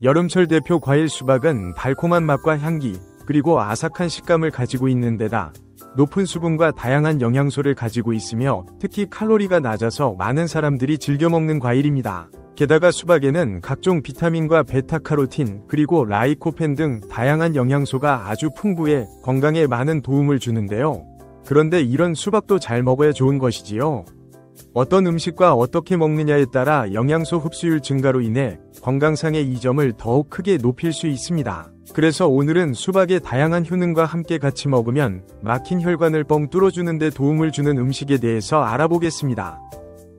여름철 대표 과일 수박은 달콤한 맛과 향기, 그리고 아삭한 식감을 가지고 있는 데다 높은 수분과 다양한 영양소를 가지고 있으며 특히 칼로리가 낮아서 많은 사람들이 즐겨 먹는 과일입니다. 게다가 수박에는 각종 비타민과 베타카로틴, 그리고 라이코펜 등 다양한 영양소가 아주 풍부해 건강에 많은 도움을 주는데요. 그런데 이런 수박도 잘 먹어야 좋은 것이지요. 어떤 음식과 어떻게 먹느냐에 따라 영양소 흡수율 증가로 인해 건강상의 이점을 더욱 크게 높일 수 있습니다. 그래서 오늘은 수박의 다양한 효능과 함께 같이 먹으면 막힌 혈관을 뻥 뚫어주는 데 도움을 주는 음식에 대해서 알아보겠습니다.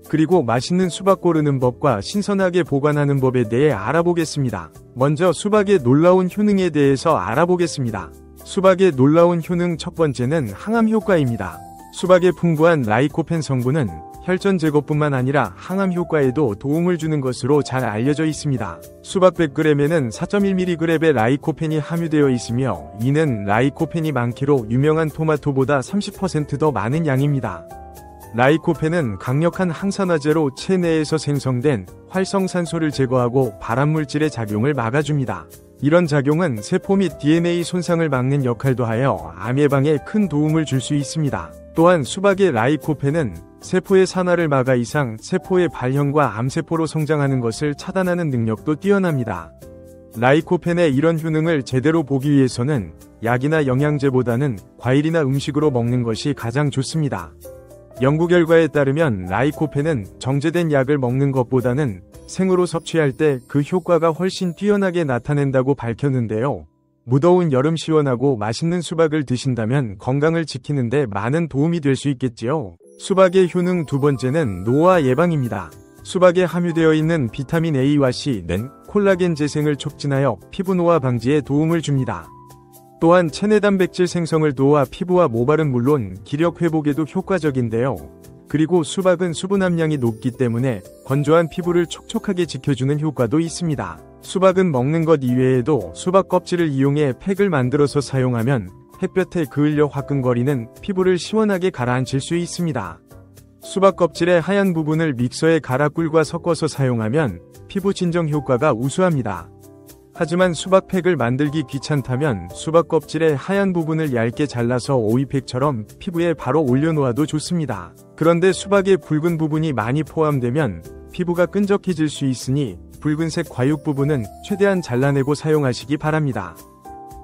그리고 맛있는 수박 고르는 법과 신선하게 보관하는 법에 대해 알아보겠습니다. 먼저 수박의 놀라운 효능에 대해서 알아보겠습니다. 수박의 놀라운 효능 첫 번째는 항암 효과입니다. 수박의 풍부한 라이코펜 성분은 혈전 제거뿐만 아니라 항암 효과에도 도움을 주는 것으로 잘 알려져 있습니다. 수박 100g에는 4.1mg의 라이코펜이 함유되어 있으며 이는 라이코펜이 많기로 유명한 토마토보다 30% 더 많은 양입니다. 라이코펜은 강력한 항산화제로 체내에서 생성된 활성산소를 제거하고 발암물질의 작용을 막아줍니다. 이런 작용은 세포 및 DNA 손상을 막는 역할도 하여 암 예방에 큰 도움을 줄 수 있습니다. 또한 수박의 라이코펜은 세포의 산화를 막아 이상 세포의 발현과 암세포로 성장하는 것을 차단하는 능력도 뛰어납니다. 라이코펜의 이런 효능을 제대로 보기 위해서는 약이나 영양제보다는 과일이나 음식으로 먹는 것이 가장 좋습니다. 연구 결과에 따르면 라이코펜은 정제된 약을 먹는 것보다는 생으로 섭취할 때 그 효과가 훨씬 뛰어나게 나타낸다고 밝혔는데요. 무더운 여름 시원하고 맛있는 수박을 드신다면 건강을 지키는 데 많은 도움이 될 수 있겠지요. 수박의 효능 두 번째는 노화 예방입니다. 수박에 함유되어 있는 비타민 A와 C는 콜라겐 재생을 촉진하여 피부 노화 방지에 도움을 줍니다. 또한 체내 단백질 생성을 도와 피부와 모발은 물론 기력 회복에도 효과적인데요. 그리고 수박은 수분 함량이 높기 때문에 건조한 피부를 촉촉하게 지켜주는 효과도 있습니다. 수박은 먹는 것 이외에도 수박 껍질을 이용해 팩을 만들어서 사용하면 햇볕에 그을려 화끈거리는 피부를 시원하게 가라앉힐 수 있습니다. 수박 껍질의 하얀 부분을 믹서에 갈아 꿀과 섞어서 사용하면 피부 진정 효과가 우수합니다. 하지만 수박팩을 만들기 귀찮다면 수박 껍질의 하얀 부분을 얇게 잘라서 오이팩처럼 피부에 바로 올려놓아도 좋습니다. 그런데 수박의 붉은 부분이 많이 포함되면 피부가 끈적해질 수 있으니 붉은색 과육 부분은 최대한 잘라내고 사용하시기 바랍니다.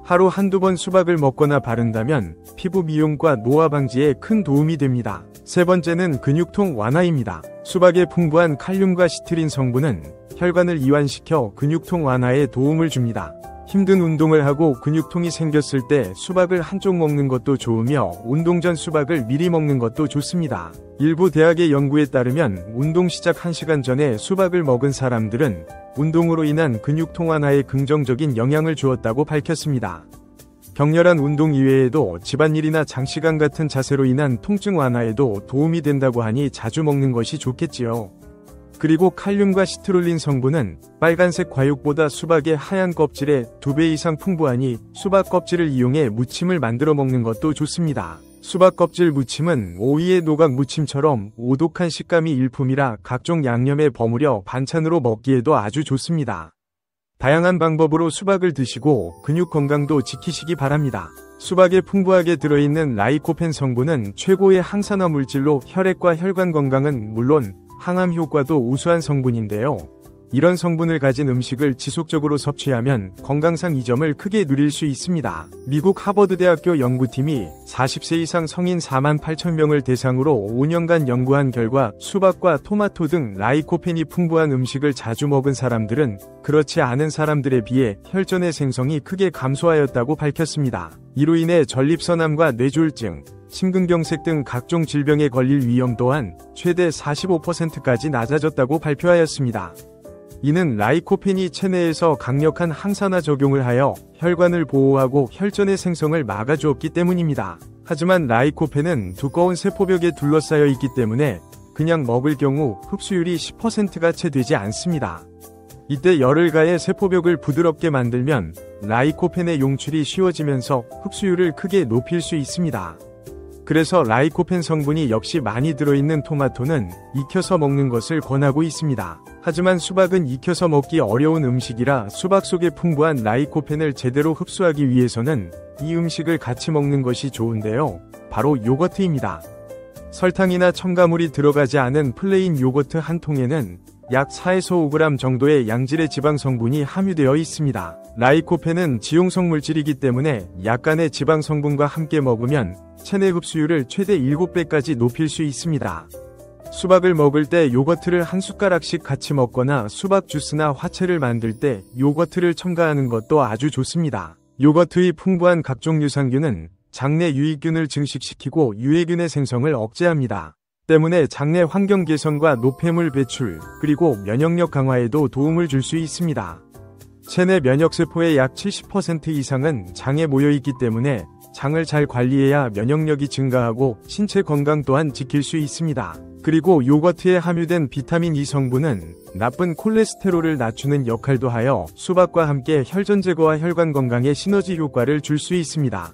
하루 한두 번 수박을 먹거나 바른다면 피부 미용과 노화 방지에 큰 도움이 됩니다. 세 번째는 근육통 완화입니다. 수박의 풍부한 칼륨과 시트린 성분은 혈관을 이완시켜 근육통 완화에 도움을 줍니다. 힘든 운동을 하고 근육통이 생겼을 때 수박을 한쪽 먹는 것도 좋으며 운동 전 수박을 미리 먹는 것도 좋습니다. 일부 대학의 연구에 따르면 운동 시작 1시간 전에 수박을 먹은 사람들은 운동으로 인한 근육통 완화에 긍정적인 영향을 주었다고 밝혔습니다. 격렬한 운동 이외에도 집안일이나 장시간 같은 자세로 인한 통증 완화에도 도움이 된다고 하니 자주 먹는 것이 좋겠지요. 그리고 칼륨과 시트룰린 성분은 빨간색 과육보다 수박의 하얀 껍질에 2배 이상 풍부하니 수박 껍질을 이용해 무침을 만들어 먹는 것도 좋습니다. 수박 껍질 무침은 오이의 노각 무침처럼 오독한 식감이 일품이라 각종 양념에 버무려 반찬으로 먹기에도 아주 좋습니다. 다양한 방법으로 수박을 드시고 근육 건강도 지키시기 바랍니다. 수박에 풍부하게 들어있는 라이코펜 성분은 최고의 항산화 물질로 혈액과 혈관 건강은 물론 항암 효과도 우수한 성분인데요. 이런 성분을 가진 음식을 지속적으로 섭취하면 건강상 이점을 크게 누릴 수 있습니다. 미국 하버드대학교 연구팀이 40세 이상 성인 48,000명을 대상으로 5년간 연구한 결과 수박과 토마토 등 라이코펜이 풍부한 음식을 자주 먹은 사람들은 그렇지 않은 사람들에 비해 혈전의 생성이 크게 감소하였다고 밝혔습니다. 이로 인해 전립선암과 뇌졸중, 심근경색 등 각종 질병에 걸릴 위험 또한 최대 45%까지 낮아졌다고 발표하였습니다. 이는 라이코펜이 체내에서 강력한 항산화 적용을 하여 혈관을 보호하고 혈전의 생성을 막아주었기 때문입니다. 하지만 라이코펜은 두꺼운 세포벽에 둘러싸여 있기 때문에 그냥 먹을 경우 흡수율이 10%가 채 되지 않습니다. 이때 열을 가해 세포벽을 부드럽게 만들면 라이코펜의 용출이 쉬워지면서 흡수율을 크게 높일 수 있습니다. 그래서 라이코펜 성분이 역시 많이 들어있는 토마토는 익혀서 먹는 것을 권하고 있습니다. 하지만 수박은 익혀서 먹기 어려운 음식이라 수박 속에 풍부한 라이코펜을 제대로 흡수하기 위해서는 이 음식을 같이 먹는 것이 좋은데요. 바로 요거트입니다. 설탕이나 첨가물이 들어가지 않은 플레인 요거트 한 통에는 약 4에서 5g 정도의 양질의 지방 성분이 함유되어 있습니다. 라이코펜은 지용성 물질이기 때문에 약간의 지방 성분과 함께 먹으면 체내 흡수율을 최대 7배까지 높일 수 있습니다. 수박을 먹을 때 요거트를 한 숟가락씩 같이 먹거나 수박 주스나 화채를 만들 때 요거트를 첨가하는 것도 아주 좋습니다. 요거트의 풍부한 각종 유산균은 장내 유익균을 증식시키고 유해균의 생성을 억제합니다. 때문에 장내 환경 개선과 노폐물 배출, 그리고 면역력 강화에도 도움을 줄 수 있습니다. 체내 면역세포의 약 70% 이상은 장에 모여있기 때문에 장을 잘 관리해야 면역력이 증가하고 신체 건강 또한 지킬 수 있습니다. 그리고 요거트에 함유된 비타민 E 성분은 나쁜 콜레스테롤을 낮추는 역할도 하여 수박과 함께 혈전 제거와 혈관 건강에 시너지 효과를 줄 수 있습니다.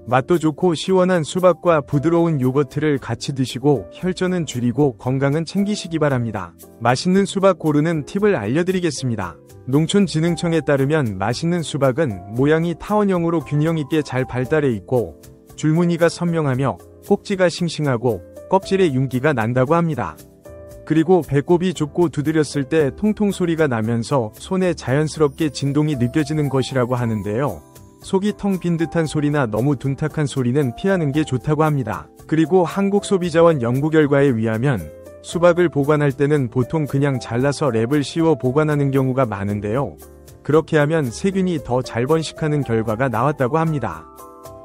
맛도 좋고 시원한 수박과 부드러운 요거트를 같이 드시고 혈전은 줄이고 건강은 챙기시기 바랍니다. 맛있는 수박 고르는 팁을 알려드리겠습니다. 농촌진흥청에 따르면 맛있는 수박은 모양이 타원형으로 균형 있게 잘 발달해 있고 줄무늬가 선명하며 꼭지가 싱싱하고 껍질에 윤기가 난다고 합니다. 그리고 배꼽이 좁고 두드렸을 때 통통 소리가 나면서 손에 자연스럽게 진동이 느껴지는 것이라고 하는데요. 속이 텅 빈 듯한 소리나 너무 둔탁한 소리는 피하는 게 좋다고 합니다. 그리고 한국소비자원 연구 결과에 의하면 수박을 보관할 때는 보통 그냥 잘라서 랩을 씌워 보관하는 경우가 많은데요. 그렇게 하면 세균이 더 잘 번식하는 결과가 나왔다고 합니다.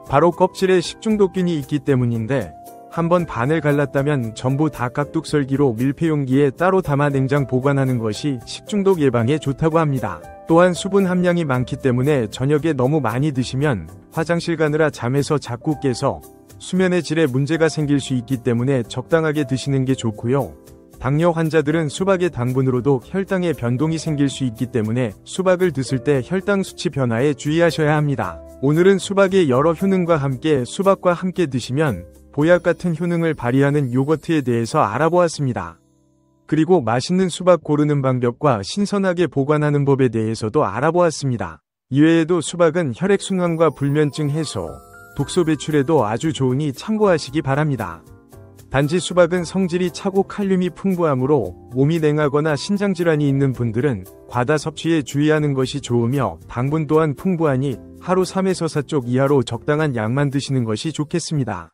바로 껍질에 식중독균이 있기 때문인데 한번 반을 갈랐다면 전부 다 깍둑썰기로 밀폐용기에 따로 담아 냉장 보관하는 것이 식중독 예방에 좋다고 합니다. 또한 수분 함량이 많기 때문에 저녁에 너무 많이 드시면 화장실 가느라 잠에서 자꾸 깨서 수면의 질에 문제가 생길 수 있기 때문에 적당하게 드시는 게 좋고요. 당뇨 환자들은 수박의 당분으로도 혈당에 변동이 생길 수 있기 때문에 수박을 드실 때 혈당 수치 변화에 주의하셔야 합니다. 오늘은 수박의 여러 효능과 함께 수박과 함께 드시면 보약 같은 효능을 발휘하는 요거트에 대해서 알아보았습니다. 그리고 맛있는 수박 고르는 방법과 신선하게 보관하는 법에 대해서도 알아보았습니다. 이외에도 수박은 혈액순환과 불면증 해소, 독소 배출에도 아주 좋으니 참고하시기 바랍니다. 단지 수박은 성질이 차고 칼륨이 풍부하므로 몸이 냉하거나 신장질환이 있는 분들은 과다 섭취에 주의하는 것이 좋으며 당분 또한 풍부하니 하루 3에서 4쪽 이하로 적당한 양만 드시는 것이 좋겠습니다.